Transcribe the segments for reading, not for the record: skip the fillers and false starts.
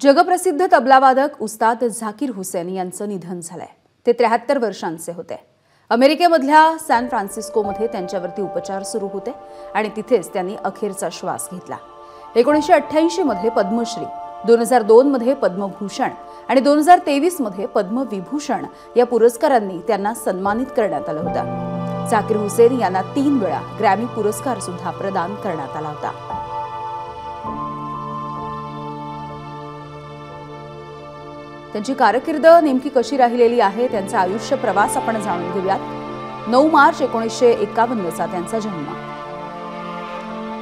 जगप्रसिद्ध तबलावादक उस्ताद झाकीर हुसेन यांचं निधन झालंय। ते 73 वर्षांचे होते। अमेरिकेमधल्या सॅन फ्रान्सिस्कोमध्ये त्यांच्यावरती उपचार सुरू होते आणि तिथेच त्यांनी अखेरचा श्वास घेतला। 1988 मध्ये पद्मश्री, 2002 मध्ये पद्मभूषण आणि 2023 मध्ये पद्मविभूषण या पुरस्कारांनी त्यांना सन्मानित करण्यात आलं होतं। झाकीर हुसेन यांना 3 वेळा ग्रॅमी पुरस्कार सुद्धा प्रदान करण्यात आला होता। त्यांची कारकीर्द नेमकी कशी राहिलेली आहे, त्यांचा आयुष्य प्रवास आपण जाणून घेऊयात। 9 मार्च 1951 चा त्यांचा जन्म।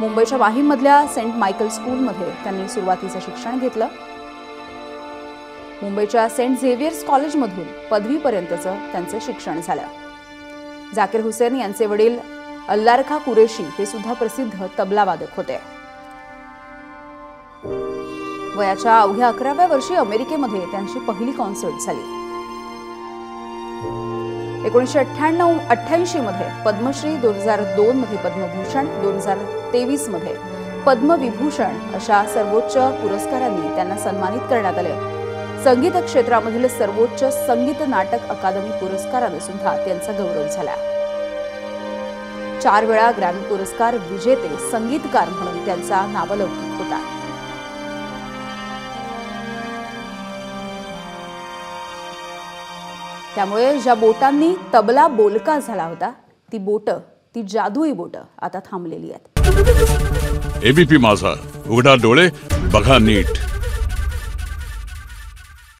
मुंबईच्या वाहीमधल्या सेंट मायकल स्कूलमध्ये त्यांनी सुरुवातीचं शिक्षण घेतलं। मुंबईच्या सेंट झेवियर्स कॉलेजमधून पदवीपर्यंतचं त्यांचं शिक्षण झालं। झाकीर हुसेन यांचे वडील अल्लारखा कुरेशी हे सुद्धा प्रसिद्ध तबलावादक होते। वयाच्या अवघ्या 11व्या वर्षी अमेरिकेमध्ये त्यांची पहिली कॉन्सर्ट झाली। 1988 मध्ये पद्मश्री, 2002 मध्ये पद्मभूषण, 2023 मध्ये पद्मविभूषण अशा सर्वोच्च पुरस्कारांनी त्यांना सन्मानित करण्यात आले। संगीत क्षेत्रामधील सर्वोच्च संगीत नाटक अकादमी पुरस्काराने सुद्धा त्यांचा गौरव झाला। 4 वेळा ग्रॅमी पुरस्कार विजेते संगीतकार म्हणून त्यांचा नावलौकिक होता। त्यामुळे ज्या बोटांनी तबला बोलका झाला होता, ती बोट, ती जादुई बोट आता थांबलेली आहेत। एबीपी माझा, उघडा डोळे बघा नीट।